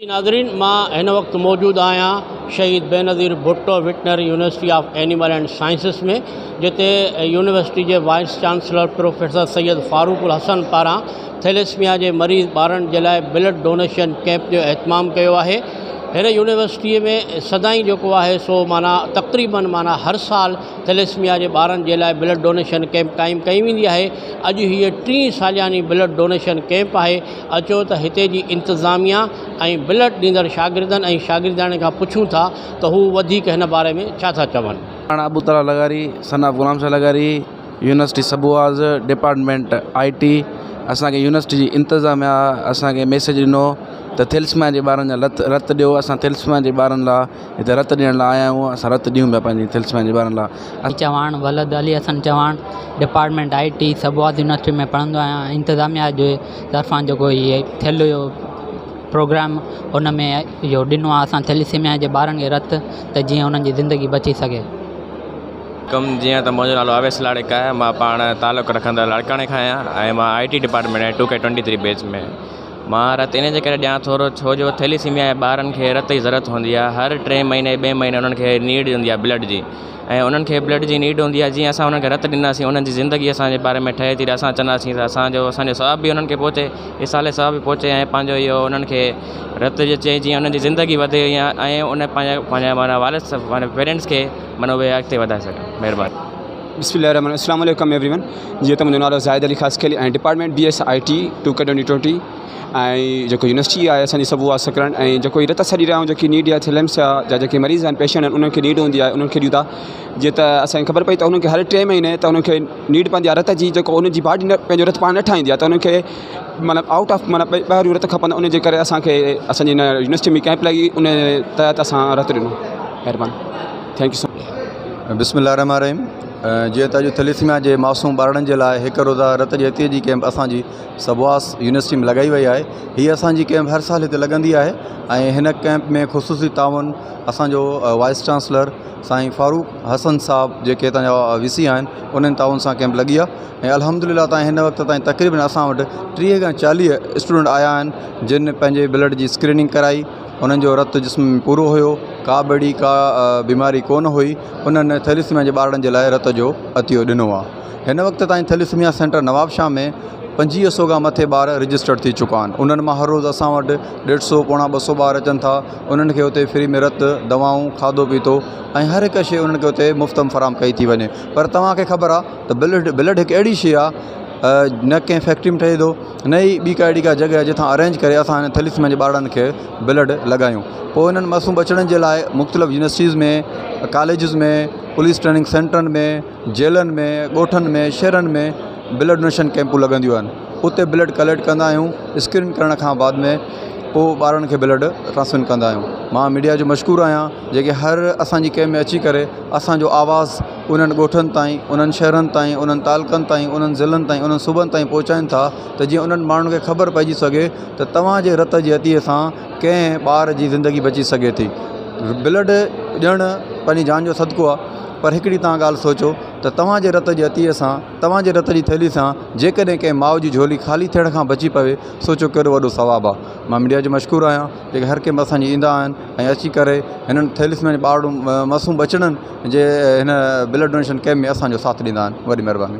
नाज़रीन, मां हिन वक़्तु मौजूदु आहियां Shaheed Benazir Bhutto veterinary university of animal and sciences में, जिते यूनिवर्सिटी के vice chancellor professor Syed Farooq Hasan पारां थैलेसीमिया के मरीज़ ॿारनि जे लाइ ब्लड डोनेशन कैंप जो एहतमाम किया है। हिन यूनिवर्सिटी में सदाई जो है सो माना तक़रीबन माना हर साल थैलेसीमिया के ॿारनि जे लाइ ब्लड डोनेशन कैंप क़ाइमु कई वेंदी है। अॼु हीअ 3 सालियानी ब्लड डोनेशन कैंप है। अचो त हिते जी इंतज़ामिया ऐं ब्लड ॾींदड़ शागिर्दनि ऐं शागिर्दाणी खां पुछूं था त हू वधीक हिन बारे में छा था चवनि। अबू तला लगारी, सना Ghulam Shah लगारी, university सबूआज़ department IT असांखे यूनिवर्सिटी जी इंतज़ामिया असांखे मैसेज ॾिनो त थैलेसीमिया जे ॿारनि जा रत ॾियो। असां थैलेसीमिया जे ॿारनि लाइ हिते रत ॾियण लाइ आया आहियूं। असां रत ॾियूं पिया पंहिंजी थैलेसीमिया जे ॿारनि लाइ। चवान वलद अली हसन चवान, डिपार्टमेंट IT सबूआज़ यूनिवर्सिटी में पढ़ंदो आहियां। इंतज़ामिया जे तरफ़ां जेको इहे थियल हुयो प्रोग्राम, उन में इहो ॾिनो आहे असां थैलेसीमिया जे ॿारनि खे रत, त जीअं उन्हनि जी ज़िंदगी बची सघे। कम जीअं त मुंहिंजो नालो अवेस लाड़िक आहे। मां पाण तालुक़ु रखंदड़ लाड़काणे खां आहियां ऐं मां IT डिपार्टमेंट आहे 2K23 बैच में। मां रत इन जे करे ॾियां थोरो, छो जो थैलेसीमिया जे ॿारनि खे रत जी ज़रूरत हूंदी आहे। हर 3 महीने 2 महीने उन्हनि खे नीड हूंदी आहे ब्लड जी, ऐं उन्हनि खे ब्लड जी नीड हूंदी आहे। जीअं असां उन्हनि खे रत ॾींदासीं, उन्हनि जी ज़िंदगी असांजे बारे में ठहे थी। असां चवंदासीं त असांजो सवाब बि उन्हनि खे पहुचे, इसाले सवाब बि पहुचे, ऐं पंहिंजो इहो उन्हनि खे रत जे चई जीअं उन्हनि जी ज़िंदगी वधे, ऐं उन पंहिंजा माना वालिद माना पेरेंट्स खे माना उहे अॻिते वधाए सघनि। महिरबानी। बिस्मिल्लाहिर्रहमानिर्रहीम। अस्सलाम वालेकुम एवरीवन। जीअं त मुंहिंजो नालो ज़ाहिद अली ख़ासकेली ऐं डिपार्टमेंट BS IT 2K2020 ऐं जेको यूनिवर्सिटी आहे असांजी सबूआज़ सकरन, ऐं जेको रत असां ॾी रहिया आहियूं, जेकी नीड आहे थैलेसीमिया जा जेके मरीज़ आहिनि, पेशेंट आहिनि, उन्हनि खे नीड हूंदी आहे, उन्हनि खे ॾियूं था। जीअं त असांखे ख़बर पई त उन्हनि खे हर 3 महीने त उन्हनि खे नीड पवंदी आहे रत जी, जेको उन्हनि जी बॉडी पंहिंजो रत पाण न ठाहींदी आहे, त उन्हनि खे मतिलबु आउट ऑफ माना ॿाहिरियों रत खपंदा। उन जे करे असांखे असांजी हिन यूनिवर्सिटी में कैंप लॻी, उन तहत असां रत ॾिनो। महिरबानी, थैंक यू सो मच। बिस्मिल्लाहिर्रहमानिर्रहीम। जीअं त अॼु थैलेसीमिया जे मासूम ॿारनि जे लाइ हिकु रोज़ा रत जी अतीअ जी कैंप असांजी सबूआज़ यूनिवर्सिटी में लॻाई वई आहे। हीअ असांजी कैंप हर साल हिते लॻंदी आहे, ऐं हिन कैंप में ख़ुसूसी ताउन असांजो वाइस चांसलर साईं फारूक हसन साहब जेके हितां जा VC आहिनि, उन्हनि ताउन सां कैंप लॻी आहे। ऐं अल्हम्दुलिल्लाह ताईं हिन वक़्त ताईं तक़रीबन असां वटि 30 खां 40 स्टूडेंट आया आहिनि, जिन पंहिंजे ब्लड जी स्क्रीनिंग कराई। उन्हनि जो रत जिस्म में पूरो हुयो, का बड़ी का बीमारी कोन हुई। उन्हनि थैलेसीमिया जे ॿारनि जे लाइ रत जो अतियो ॾिनो आहे। हिन वक़्त ताईं थैलेसीमिया सेंटर नवाबशाह में 2500 खां मथे ॿार रजिस्टर्ड थी चुका आहिनि। उन्हनि मां हर रोज़ु असां वटि 150 पौणा 200 ॿार अचनि था। उन्हनि खे उते फ्री में रत, दवाऊं, खाधो पीतो ऐं हर हिकु शइ उन्हनि खे उते मुफ़्त फराहम कई थी वञे। पर तव्हांखे ख़बर आहे त ब्लड हिकु अहिड़ी शइ आहे, न कंहिं फैक्ट्री में ठहे थो, न ई ॿी का अहिड़ी का जॻह जितां अरेंज करे असां हिन थैलेसीमिया जे ॿारनि खे ब्लड लॻायूं। पोइ इन्हनि मासूम बचड़नि जे लाइ मुख़्तलिफ़ यूनिवर्सिटीज़ में, कॉलेजिस में, पुलिस ट्रेनिंग सेंटरनि में, जेलनि में, ॻोठनि में, शहरनि में ब्लड डोनेशन कैंपूं लॻंदियूं आहिनि। उते ब्लड कलेक्ट कंदा आहियूं। स्क्रीन करण खां बाद में पोइ ॿारनि खे ब्लड ट्रांसफर कंदा आहियूं। मां मीडिया जो मशकूर आहियां, जेके हर असांजी कैंप में अची करे असांजो आवाज़ उन्हनि ॻोठनि ताईं, उन्हनि शहरनि ताईं, उन्हनि तालुक़नि ताईं, उन्हनि ज़िलनि ताईं, उन्हनि सूबनि ताईं पहुचाइनि था, त जीअं उन्हनि माण्हुनि खे ख़बर पइजी सघे त तव्हांजे रत जी अतीअ सां कंहिं ॿार जी ज़िंदगी बची सघे थी। ब्लड ॾियणु पंहिंजी जान जो सदको आहे, पर हिकिड़ी तव्हां ॻाल्हि सोचो त तव्हांजे रत जी अतीअ सां, तव्हांजे रत जी थैली सां जेकॾहिं कंहिं माउ जी झोली ख़ाली थियण खां बची पवे, सोचो कहिड़ो वॾो सवाबु आहे। मां मीडिया जो मशकूर आहियां, जेके हर कंहिं असांजी ईंदा आहिनि ऐं अची करे हिननि थैलेसीमिया जे ॿारनि मासूम बचड़नि जे हिन ब्लड डोनेशन कैंप में असांजो साथ ॾींदा आहिनि। वॾी महिरबानी।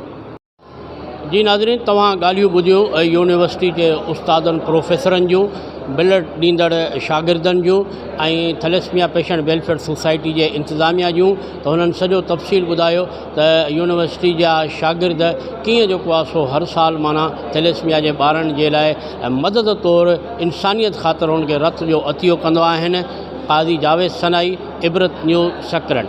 जी नाज़रीन, तव्हां ॻाल्हियूं ॿुधियूं यूनिवर्सिटी जे उस्तादनि प्रोफेसरनि जूं, ब्लड ॾींदड़ शागिर्दनि जूं, ऐं थैलेसीमिया पेशेंट वेलफेयर सोसाइटी जे इंतज़ामिया जूं। त हुननि सॼो तफ़सील ॿुधायो त यूनिवर्सिटी जा शागिर्द कीअं जेको आहे सो हर साल माना थैलेसीमिया जे ॿारनि जे लाइ मदद तौरु इंसानियत ख़ातिर हुनखे रत जो अतियो कंदो आहिनि। क़ाज़ी जावेद सनाई, इबरत न्यूज़ सकरन।